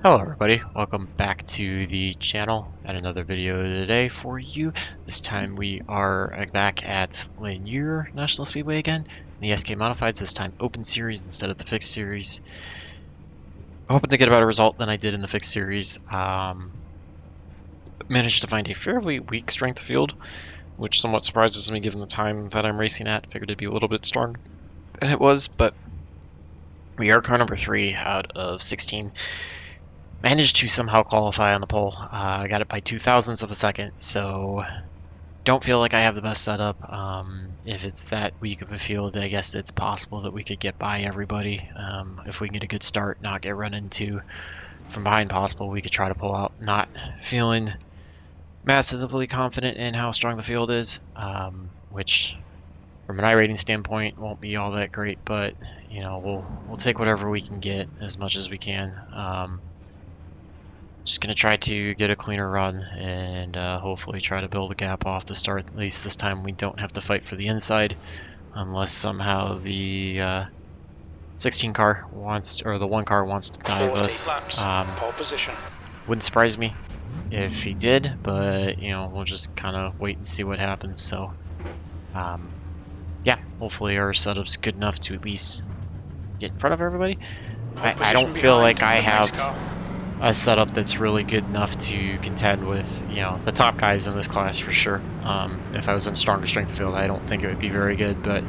Hello everybody, welcome back to the channel and another video today for you. This time we are back at Lanier National Speedway again, in the SK Modifieds, this time open series instead of the fixed series. Hoping to get a better result than I did in the fixed series. Managed to find a fairly weak strength of field, which somewhat surprises me given the time that I'm racing at. Figured it'd be a little bit stronger than it was, but we are car number 3 out of 16. Managed to somehow qualify on the pole. I got it by 0.02 of a second, so don't feel like I have the best setup. If it's that weak of a field, I guess it's possible that we could get by everybody. If we can get a good start, not get run into from behind possible, we could try to pull out. Not feeling massively confident in how strong the field is, which from an iRating standpoint won't be all that great, but you know, we'll take whatever we can get as much as we can. Just going to try to get a cleaner run and hopefully try to build a gap off the start. At least this time we don't have to fight for the inside unless somehow the 16 car wants, or the 1 car wants to dive us. Pole position. Wouldn't surprise me if he did, but you know, we'll just kind of wait and see what happens. So yeah, hopefully our setup's good enough to at least get in front of everybody. I don't feel like I have a setup that's really good enough to contend with, you know, the top guys in this class for sure. If I was in a stronger strength field, I don't think it would be very good, but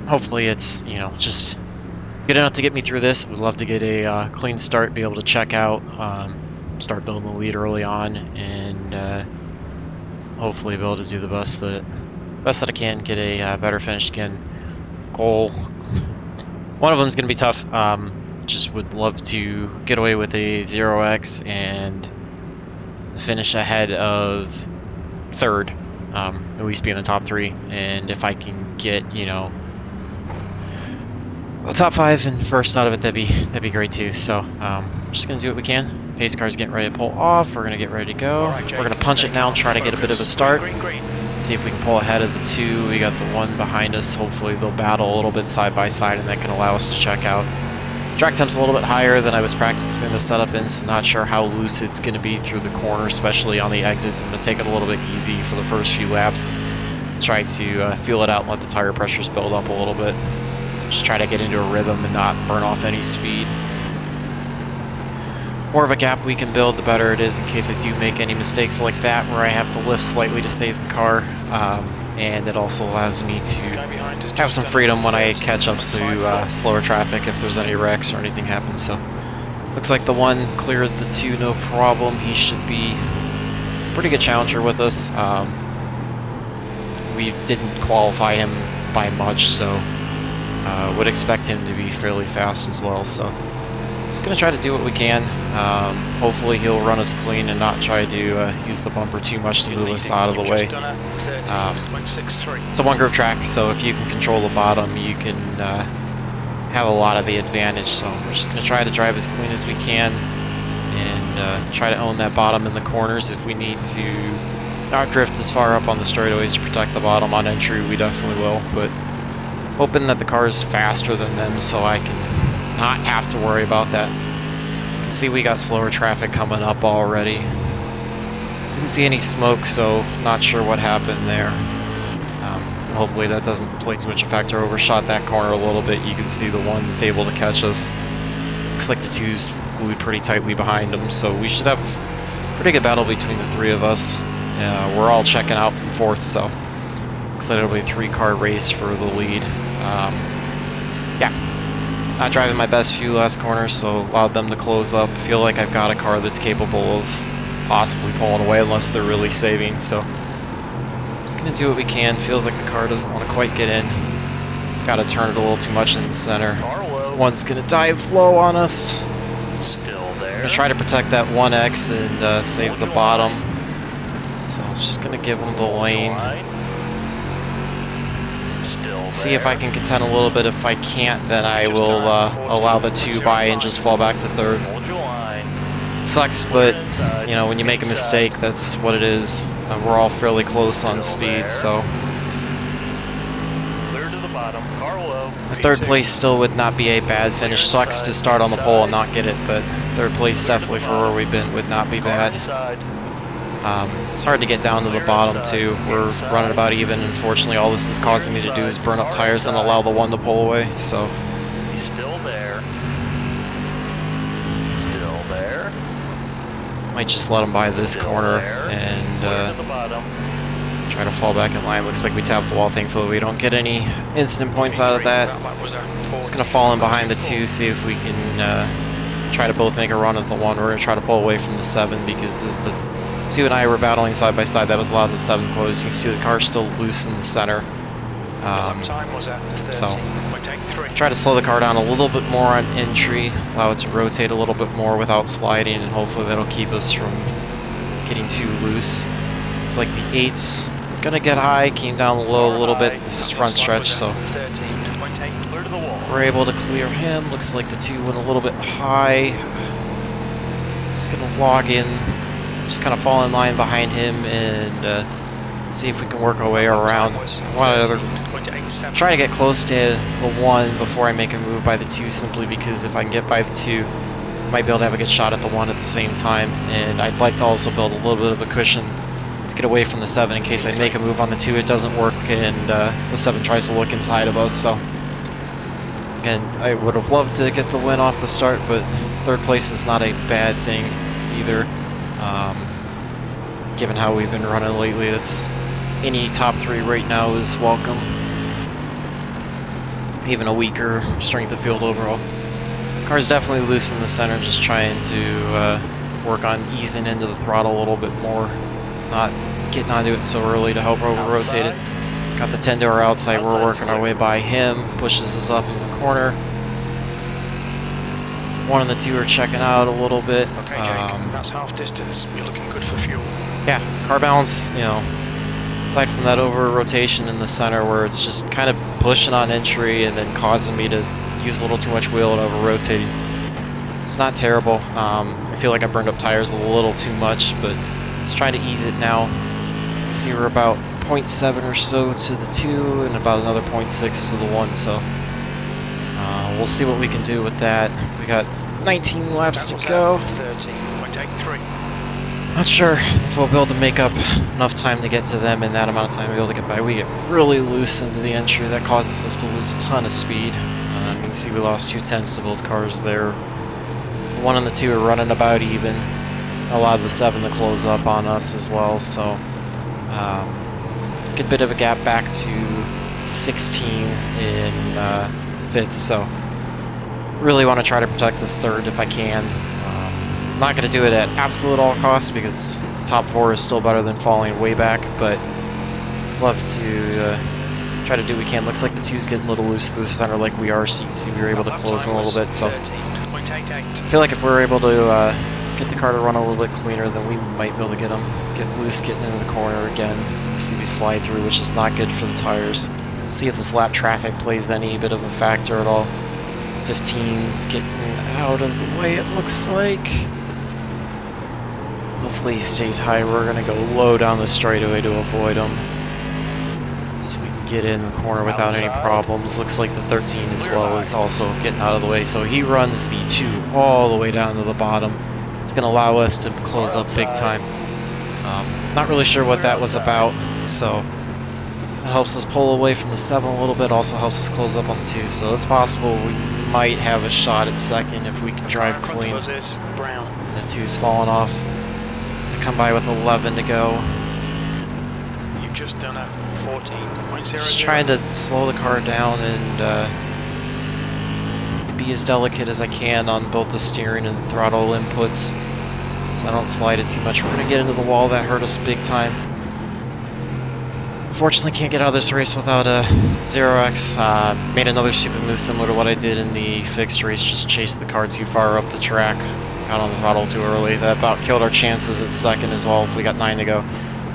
hopefully it's, you know, just good enough to get me through this. Would love to get a clean start, be able to check out, start building the lead early on, and hopefully be able to do the best that I can, get a better finish again. Goal. One of them is going to be tough. Just would love to get away with a 0x and finish ahead of third, at least be in the top 3. And if I can get, you know, a top 5 and first out of it, that'd be great too. So just gonna do what we can. Pace car's getting ready to pull off. We're gonna get ready to go. Right, we're gonna punch it now and try to get a bit of a start. See if we can pull ahead of the 2. We got the 1 behind us. Hopefully they'll battle a little bit side by side, and that can allow us to check out. Track temp's a little bit higher than I was practicing the setup in, so not sure how loose it's going to be through the corner, especially on the exits. I'm going to take it a little bit easy for the first few laps. Try to feel it out and let the tire pressures build up a little bit. Just try to get into a rhythm and not burn off any speed. More of a gap we can build, the better it is in case I do make any mistakes like that where I have to lift slightly to save the car. And it also allows me to have some freedom when I catch up to slower traffic if there's any wrecks or anything happens. So looks like the 1 cleared the 2 no problem. He should be a pretty good challenger with us. We didn't qualify him by much, so would expect him to be fairly fast as well. So just gonna try to do what we can. Hopefully he'll run us clean and not try to use the bumper too much to move us out of the way. It's a 1 groove track, so if you can control the bottom, you can have a lot of the advantage. So we're just gonna try to drive as clean as we can and try to own that bottom in the corners. If we need to not drift as far up on the straightaways to protect the bottom on entry, we definitely will. But hoping that the car is faster than them so I can not have to worry about that. You can see we got slower traffic coming up already. Didn't see any smoke, so not sure what happened there. Hopefully that doesn't play too much a factor. Overshot that corner a little bit. You can see the 1's able to catch us. Looks like the 2's glued pretty tightly behind him, so we should have a pretty good battle between the 3 of us. We're all checking out from 4th, so looks like it'll be a 3-car race for the lead. Yeah. Not driving my best few last corners, so allowed them to close up. Feel like I've got a car that's capable of possibly pulling away unless they're really saving, so just gonna do what we can. Feels like the car doesn't want to quite get in. Gotta turn it a little too much in the center. 1's gonna dive low on us. Still there. Gonna try to protect that 1X and save the bottom. So I'm just gonna give him the lane. See if I can contend a little bit. If I can't, then I will allow the 2 by and just fall back to 3rd. Sucks, but you know, when you make a mistake, that's what it is. We're all fairly close on speed, so Clear to the bottom. Car low. I third place still would not be a bad finish. Sucks to start on the pole and not get it, but third place definitely for where we've been would not be bad. It's hard to get down to the bottom too. We're running about even. Unfortunately, all this is causing me to do is burn up tires and allow the one to pull away. So He's still there. Still there. might just let him by this Still corner there. and Clear to the bottom. try to fall back in line. Looks like we tapped the wall. Thankfully, we don't get any incident points out of that. Just gonna fall in behind the 2, see if we can try to both make a run at the 1. We're gonna try to pull away from the 7 because as the 2 and I were battling side by side, that was a lot of the 7 closed. You can see the car still loose in the center. So try to slow the car down a little bit more on entry, allow it to rotate a little bit more without sliding, and hopefully that'll keep us from getting too loose. It's like the 8's gonna get high, came down low a little bit this front stretch, so we're able to clear him. Looks like the 2 went a little bit high. Just gonna log in, just kind of fall in line behind him and see if we can work our way around. I want to try to get close to the 1 before I make a move by the 2, simply because if I can get by the 2, I might be able to have a good shot at the 1 at the same time, and I'd like to also build a little bit of a cushion to get away from the 7 in case I make a move on the 2, it doesn't work, and the 7 tries to look inside of us. So again, I would have loved to get the win off the start, but third place is not a bad thing either. Given how we've been running lately, it's any top 3 right now is welcome. Even a weaker strength of field overall. Car's definitely loose in the center, just trying to work on easing into the throttle a little bit more, not getting onto it so early to help over-rotate it. Got the 10 to our outside, we're working our way by him, pushes us up in the corner. 1 and the 2 are checking out a little bit. Okay, Jake, that's half distance. You're looking good for fuel. Yeah, car balance, you know, aside from that over-rotation in the center where it's just kind of pushing on entry and then causing me to use a little too much wheel and over-rotating, it's not terrible. I feel like I burned up tires a little too much, but just trying to ease it now. You see we're about 0.7 or so to the 2 and about another 0.6 to the 1, so we'll see what we can do with that. We got 19 laps to go. 13.83. Not sure if we'll be able to make up enough time to get to them in that amount of time to be able to get by. We get really loose into the entry. That causes us to lose a ton of speed. You can see we lost 2/10 of both cars there. The 1 and the 2 are running about even. A lot of the 7 to close up on us as well. So good bit of a gap back to 16 in 5th. So really want to try to protect this 3rd if I can. I'm not going to do it at absolute all costs because top 4 is still better than falling way back, but love to try to do what we can. Looks like the 2's getting a little loose through the center like we are, so you can see we were able to close in a little bit. So I feel like if we're able to get the car to run a little bit cleaner, then we might be able to get loose getting into the corner again. You see we slide through, which is not good for the tires. See if this lap traffic plays any bit of a factor at all. 15's getting out of the way, it looks like. Hopefully he stays high. We're going to go low down the straightaway to avoid him, so we can get in the corner without any problems. Looks like the 13 as well is also getting out of the way, so he runs the 2 all the way down to the bottom. It's going to allow us to close up big time. Not really sure what that was about, so that helps us pull away from the 7 a little bit, also helps us close up on the 2, so it's possible we might have a shot at 2nd if we can drive clean. The 2's falling off. I come by with 11 to go. You've just done a 14.0. Just trying to slow the car down and be as delicate as I can on both the steering and throttle inputs, so I don't slide it too much. We're going to get into the wall. That hurt us big time. Unfortunately, can't get out of this race without a 0x. Made another stupid move similar to what I did in the fixed race, just chased the car too far up the track. Got on the throttle too early. That about killed our chances at 2nd as well, as we got 9 to go.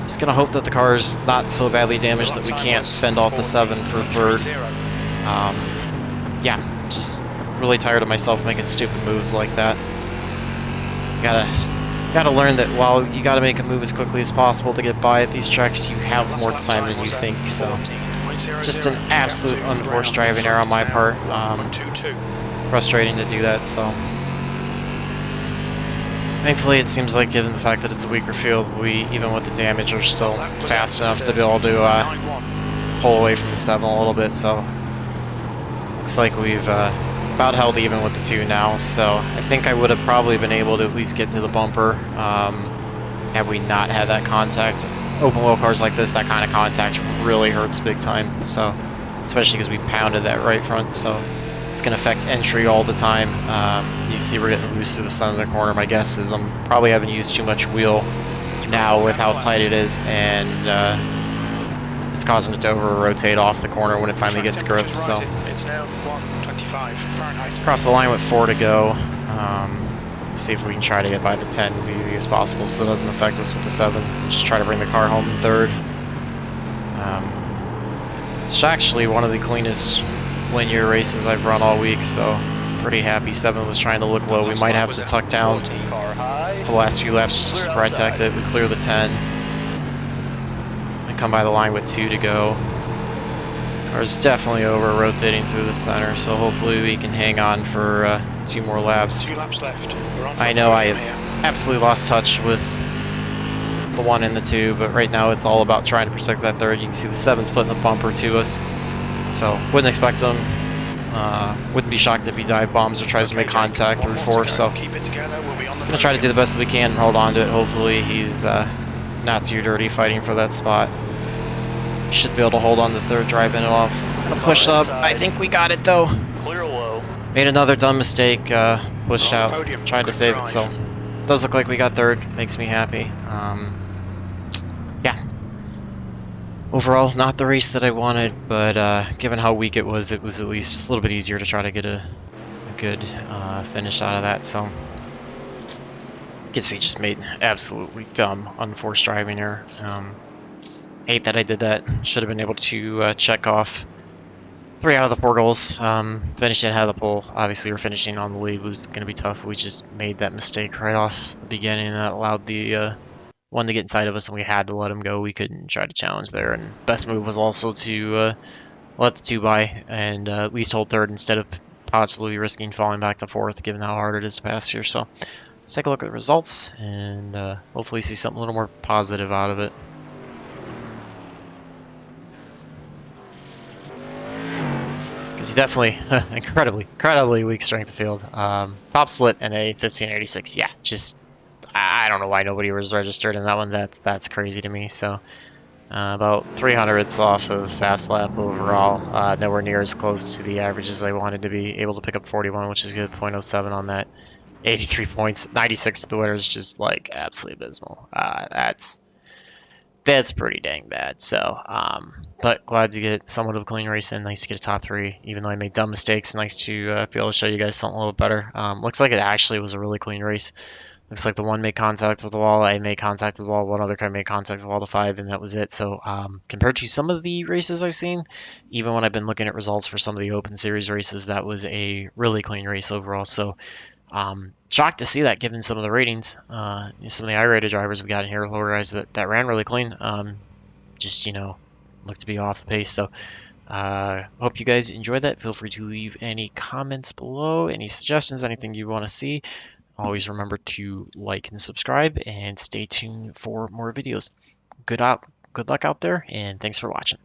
Just going to hope that the car is not so badly damaged that we can't fend off the 7 for 3rd. Yeah, just really tired of myself making stupid moves like that. Gotta learn that while you gotta make a move as quickly as possible to get by at these tracks, you have more time than you think. So Just an absolute unforced driving error on my part. Frustrating to do that, so. Thankfully, it seems like given the fact that it's a weaker field, we, even with the damage, are still fast enough to be able to pull away from the 7 a little bit, so. Looks like we've about held even with the 2 now, so I think I would have probably been able to at least get to the bumper had we not had that contact. Open wheel cars like this, that kind of contact really hurts big time, so especially because we pounded that right front, so it's going to affect entry all the time. You see we're getting loose to the center of the corner. My guess is I'm probably haven't used too much wheel now with how tight it is, and it's causing it to over-rotate off the corner when it finally gets grip, so. It's now 125 Fahrenheit. Across the line with 4 to go. See if we can try to get by the 10 as easy as possible so it doesn't affect us with the 7. Just try to bring the car home in 3rd. It's actually one of the cleanest Lanier races I've run all week, so pretty happy. 7 was trying to look low. We might have to tuck down for the last few laps just to protect it. We clear the 10. And come by the line with 2 to go. Car's definitely over rotating through the center, so hopefully we can hang on for 2 more laps. 2 laps left. I know I have absolutely lost touch with the 1 and the 2, but right now it's all about trying to protect that 3rd. You can see the 7 splitting the bumper to us, so wouldn't expect him. Wouldn't be shocked if he dive bombs or tries to make contact through 4. So just gonna try to do the best that we can and hold on to it. Hopefully he's not too dirty fighting for that spot. Should be able to hold on the 3rd, driving it off. Gonna push up. I think we got it though. Clear low. Made another dumb mistake. Pushed out. Tried to save it. So does look like we got 3rd. Makes me happy. Yeah. Overall, not the race that I wanted, but given how weak it was at least a little bit easier to try to get a good finish out of that. So I guess he just made absolutely dumb, unforced driving error. Hate that I did that. Should have been able to check off 3 out of the 4 goals. Finishing ahead of the pole. Obviously, we're finishing on the lead was going to be tough. We just made that mistake right off the beginning, and that allowed the 1 to get inside of us, and we had to let him go. We couldn't try to challenge there. And best move was also to let the 2 by and at least hold 3rd instead of possibly risking falling back to 4th, given how hard it is to pass here. So let's take a look at the results and hopefully see something a little more positive out of it. Because he definitely, incredibly weak strength of field. Top split and a 1586. Yeah, just, I don't know why nobody was registered in that one. That's crazy to me. So, about 300ths off of fast lap overall. Nowhere near as close to the averages I wanted to be. Able to pick up 41, which is good. 0.07 on that. 83 points. 96 to the winner is just, like, absolutely abysmal. That's pretty dang bad. So, but glad to get somewhat of a clean race in. Nice to get a top 3, even though I made dumb mistakes. Nice to be able to show you guys something a little better. Looks like it actually was a really clean race. Looks like the 1 made contact with the wall. I made contact with the wall. 1 other car made contact with all the 5, and that was it. So, compared to some of the races I've seen, even when I've been looking at results for some of the Open Series races, that was a really clean race overall. So, shocked to see that given some of the ratings. Some of the I-rated drivers we got in here, lower guys that ran really clean. Just, look to be off the pace. So, hope you guys enjoyed that. Feel free to leave any comments below, any suggestions, anything you want to see. Always remember to like and subscribe, and stay tuned for more videos. Good luck out there, and thanks for watching.